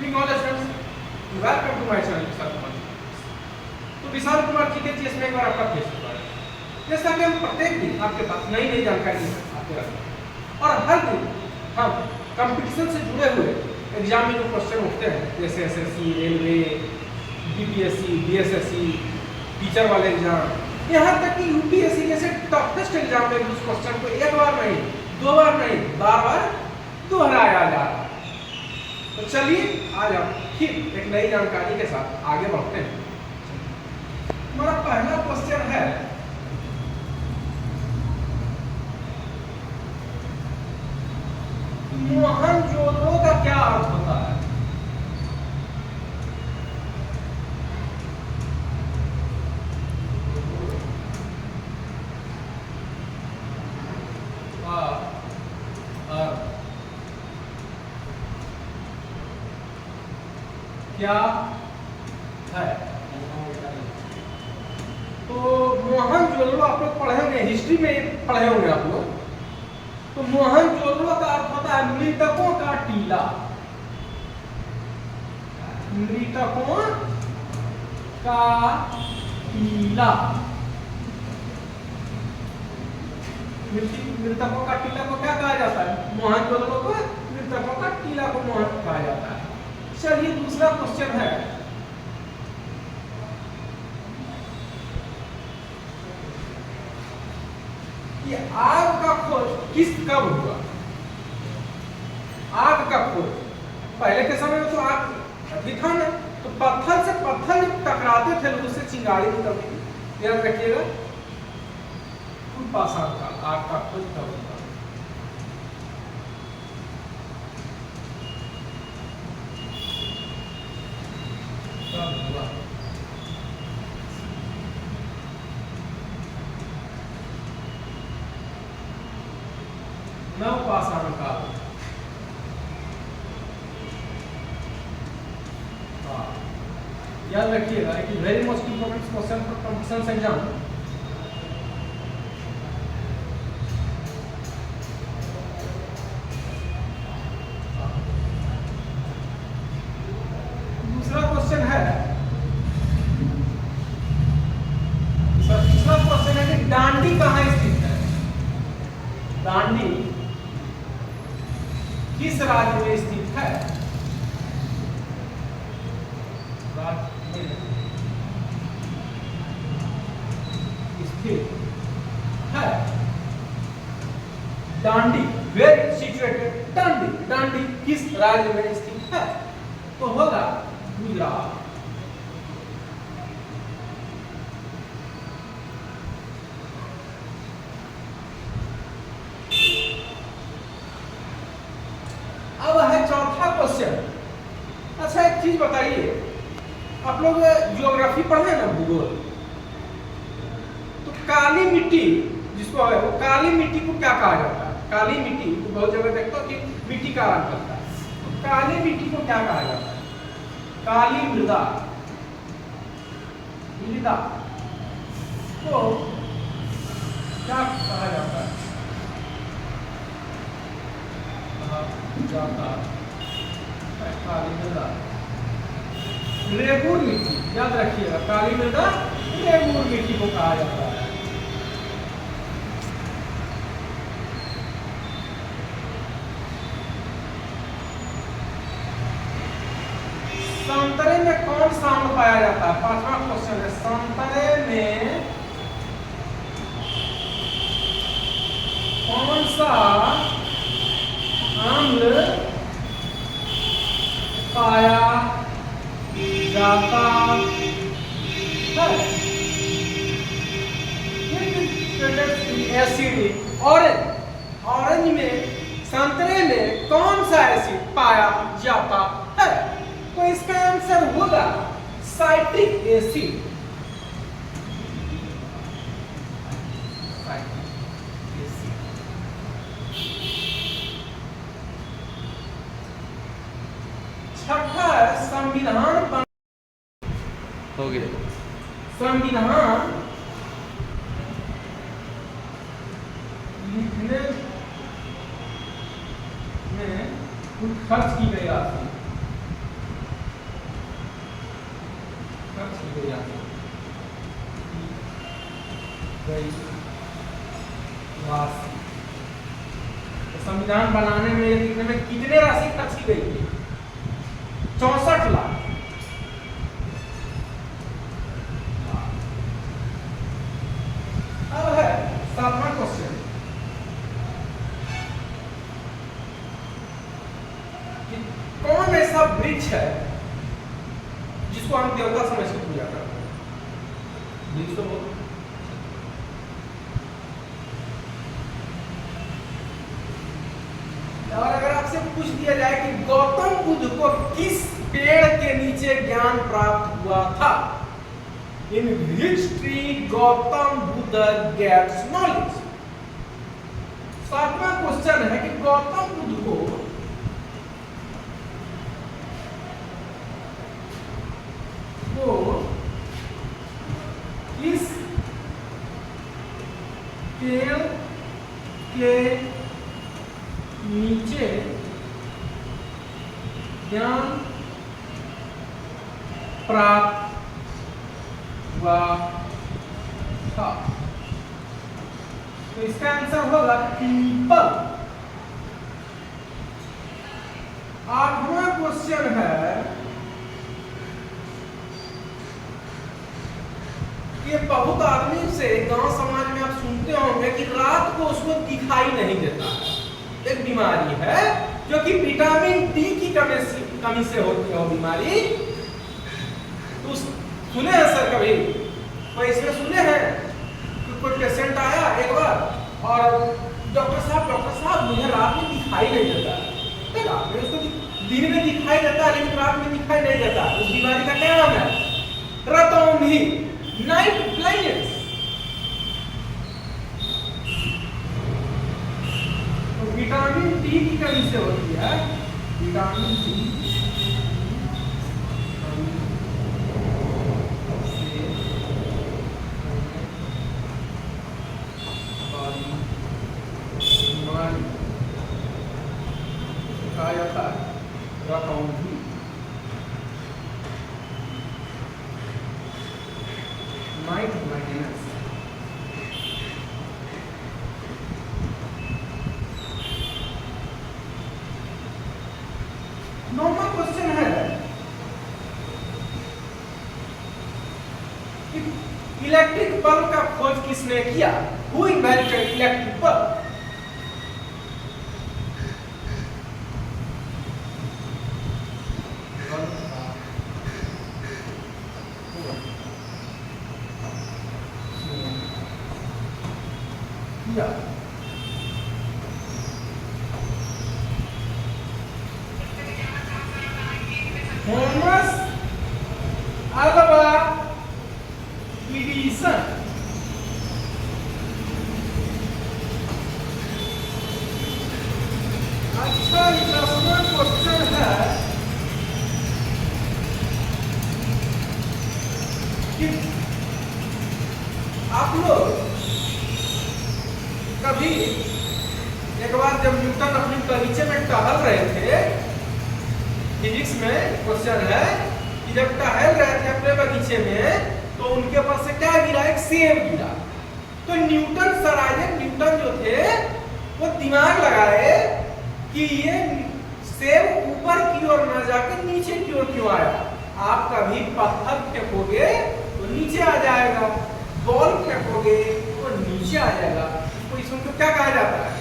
evening all students. Welcome to my channel Vishal Kumar. तो विशाल कुमार जी के GS में एक बार आपका फिर से स्वागत है। जैसा कि हम प्रत्येक दिन आपके पास नई नई जानकारी आपको रखते हैं और हर दिन हम कंपटीशन से जुड़े हुए एग्जाम में जो क्वेश्चन उठते हैं जैसे SSC, railway, BPSC, BSSC, teacher वाले एग्जाम, यहाँ तक कि यूपीएससी जैसे टफेस्ट एग्जाम में उस क्वेश्चन को एक बार नहीं, दो बार नहीं, बार बार दोहराया जा रहा है। तो चलिए आज हम फिर एक नई जानकारी के साथ आगे बढ़ते हैं। हमारा पहला क्वेश्चन है मोहनजोदड़ो का क्या अर्थ होता है? क्या है? तो मोहनजोदड़ो आप लोग पढ़े होंगे, हिस्ट्री में पढ़े होंगे आप लोग। तो मोहनजोदड़ो का अर्थ होता है मृतकों का टीला। मृतकों का टीला। मृतकों का टीला को क्या कहा जाता है? मोहनजोदड़ो को मृतकों का टीला को मोहन कहा जाता है। चलिए दूसरा क्वेश्चन है कि आग का खोज कब हुआ? आग का खोज पहले के समय में तो आग अभी था ना, तो पत्थर से पत्थर टकराते थे लोग, उससे चिंगारी निकलती थी। याद रखिएगा, खूब आसान था। आग का खोज कब हुआ? नवपाषाण काल। याद रखिएगा, it is very most important question for competition exam. दूसरा क्वेश्चन है, दूसरा क्वेश्चन है कि दांडी कहाँ स्थित है? दांडी किस राज्य में स्थित है? स्थित है दांडी, वेयर सिचुएटेड दांडी। दांडी किस राज्य में स्थित है? तो होगा गुजरात। अब है चौथा क्वेश्चन। अच्छा एक चीज बताइए, आप लोग ज्योग्राफी पढ़े ना, भूगोल, तो काली मिट्टी जिसको है वो काली मिट्टी को क्या कहा जाता है? काली मिट्टी को बहुत जगह देखता हूँ कि मिट्टी का रंग करता है, तो काली मिट्टी को क्या कहा जाता है? काली मृदा। मृदा को क्या कहा जाता है? काली मृदा, रेगूर मिट्टी। याद रखिएगा, काली मृदा रेगूर मिट्टी को कहा जाता है। संतरे में कौन सा आम पाया जाता है? पांचवा क्वेश्चन है, संतरे में कौन सा आम्ल पाया जाता है? एसिड। ऑरेंज। ऑरेंज में, संतरे में कौन सा एसिड पाया जाता है? तो इसका आंसर होगा साइट्रिक एसिड। छठा है संविधान। हो गया संविधान लिखने में कुछ खर्च की गई राशि। की गई राशि। तो संविधान बनाने में लिखने में कितने राशि खर्च की गई थी? 64 लाख। अब है 7वां क्वेश्चन, कौन ऐसा वृक्ष है जिसको हम देवता समझ के पूजा करते हैं? वृक्ष तो बोलो। और अगर आपसे पूछ दिया जाए कि गौतम बुद्ध को किस पेड़ के नीचे ज्ञान प्राप्त हुआ था? In which tree Gautam Buddha gets knowledge? 7वां क्वेश्चन है कि गौतम बुद्ध को किस पेड़ के नीचे ज्ञान प्राप्त हुआ था? तो इसका आंसर होगा पीपल। 8वां क्वेश्चन है कि बहुत आदमी से गांव समाज में आप सुनते होंगे कि रात को उसको दिखाई नहीं देता है। एक बीमारी है जो कि विटामिन डी की कमी से होती है वो बीमारी। तो सुने हैं सर कभी कोई इसमें सुने हैं कि कोई पेशेंट आया एक बार और डॉक्टर साहब मुझे रात में दिखाई नहीं देता है। रात में उसको दिन में दिखाई देता है लेकिन रात में दिखाई नहीं देता। उस बीमारी का क्या नाम है? रतौंधी, नाइट ब्लाइंडनेस। तो विटामिन डी की कमी से होती है। विटामिन डी कहा जाता है रतौंधी। Night blindness. नौवां क्वेश्चन है कि इलेक्ट्रिक बल्ब का खोज किसने किया? Who invented electric bulb? Thomas Alva Edison. अच्छा, 10वां क्वेश्चन है कि आप लोग कभी एक बार जब न्यूटन अपनी बगीचे में टहल रहे थे, फिजिक्स में क्वेश्चन है कि जब टहल रहे थे अपने बगीचे में तो उनके पास से क्या गिरा? एक सेब गिरा। तो न्यूटन, सर आइजैक न्यूटन जो थे वो दिमाग लगाए कि ये सेब ऊपर की ओर ना जाकर नीचे की ओर क्यों आया? आप कभी पत्थर फेंकोगे तो नीचे आ जाएगा, बॉल फेंकोगे तो नीचे आ जाएगा। तो इसको क्या कहा जाता है?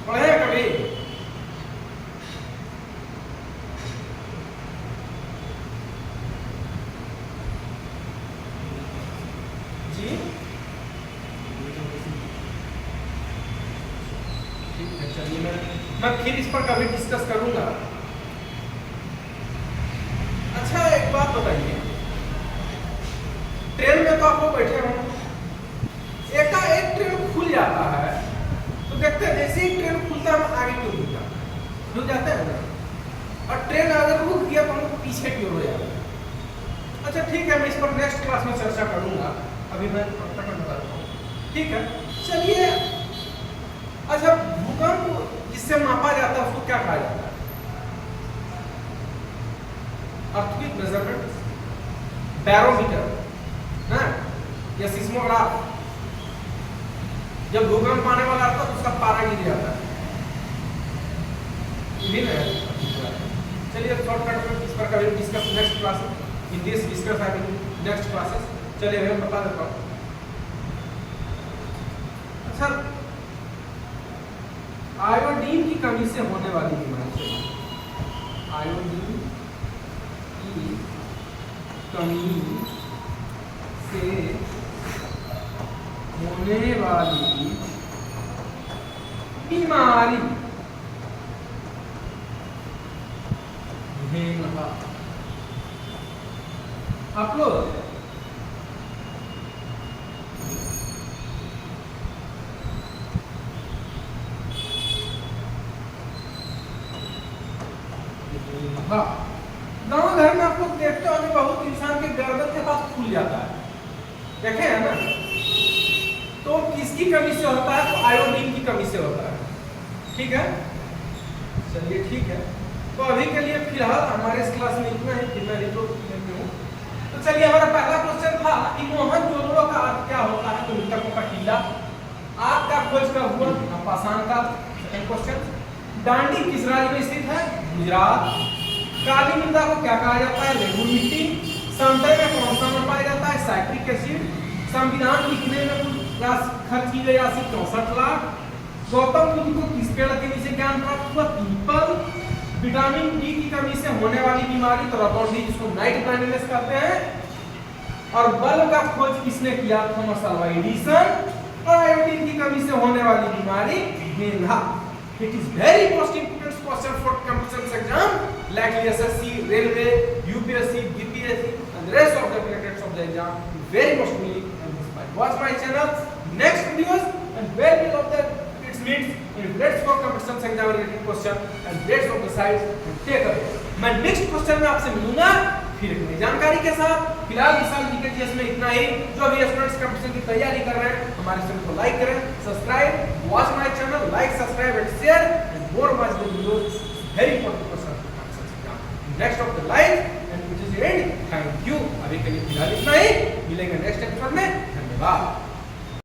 पढ़े कभी? जी ठीक है, चलिए मैं फिर इस पर कभी डिस्कस करूंगा। अच्छा, एक बात बताइए, ट्रेन में तो आप लोग बैठे हो, एकाएक ट्रेन खुल जाता है तो देखते हैं जैसे ही ट्रेन खुलता है हम आगे की ओर रुक जाते हैं ना, और ट्रेन अगर रुक गया तो हम पीछे की ओर हो जाते हैं। अच्छा ठीक है, मैं इस पर नेक्स्ट क्लास में चर्चा करूंगा, अभी मैं बता रहा हूँ। ठीक है, चलिए। अच्छा, भूकंप जिससे मापा जाता है उसको क्या कहा जाता है? अर्थक्वेक मेजरमेंट, बैरोमीटर ना, या सिस्मोग्राफ, जब भूकंप आने वाला आता है तो उसका पारा गिर जाता है, ये भी है। चलिए शॉर्टकट में इस पर कभी discuss next classes, in this discuss I will next classes. चलिए मैं बता देता हूँ। अच्छा, आयोडीन की कमी से होने वाली बीमारी, आयोडीन की कमी से होने वाली बीमारी भेंगा। आप लोग गांव घर में आप लोग देखते हो बहुत इंसान के गर्दन के पास फूल जाता है, देखे है ना? तो किसकी कमी से होता है? तो आयोडीन की कमी से होता है। ठीक है, चलिए ठीक है। तो अभी के लिए फिलहाल हमारे इस क्लास में इतना ही, फिर मैं रिपोर्ट लेती हूँ। तो चलिए, हमारा पहला क्वेश्चन था कि मोहनजोदड़ो का अर्थ क्या होता है? तो मृतकों का टीला। आपका खोज का हुआ पाषाण का। सेकंड क्वेश्चन, डांडी किस राज्य में स्थित है? गुजरात। काली मृदा को क्या कहा जाता है? रेगुल मिट्टी। संतरे में कौन सा अम्ल पाया जाता है? Citric acid. संविधान लिखने में खर्च की गई राशि 64 लाख। गौतम बुद्ध को किस पेड़ के नीचे ज्ञान प्राप्त हुआ? पीपल। विटामिन डी की कमी से होने वाली बीमारी तो रतौंधी, जिसको नाइट ब्लाइंडनेस कहते हैं। और बल्ब का खोज किसने किया? Thomas Alva Edison. और आयोडीन की कमी से होने वाली बीमारी भेंगा। It is very most important question for competition exam like SSC, Railway, UPSC, BPSC and the rest of the candidates of the exam. Very most really watch my channel. Next videos and where will of the its needs in let's go competition exam related question and let's of the sides and take care. मैं next question में आपसे मिलूंगा फिर एक नई जानकारी के साथ। फिलहाल इस साल जीके जीएस में इतना ही। जो अभी स्टूडेंट्स कंपटीशन की तैयारी कर रहे हैं, हमारे चैनल को लाइक करें, subscribe, watch my channel, like, subscribe and share.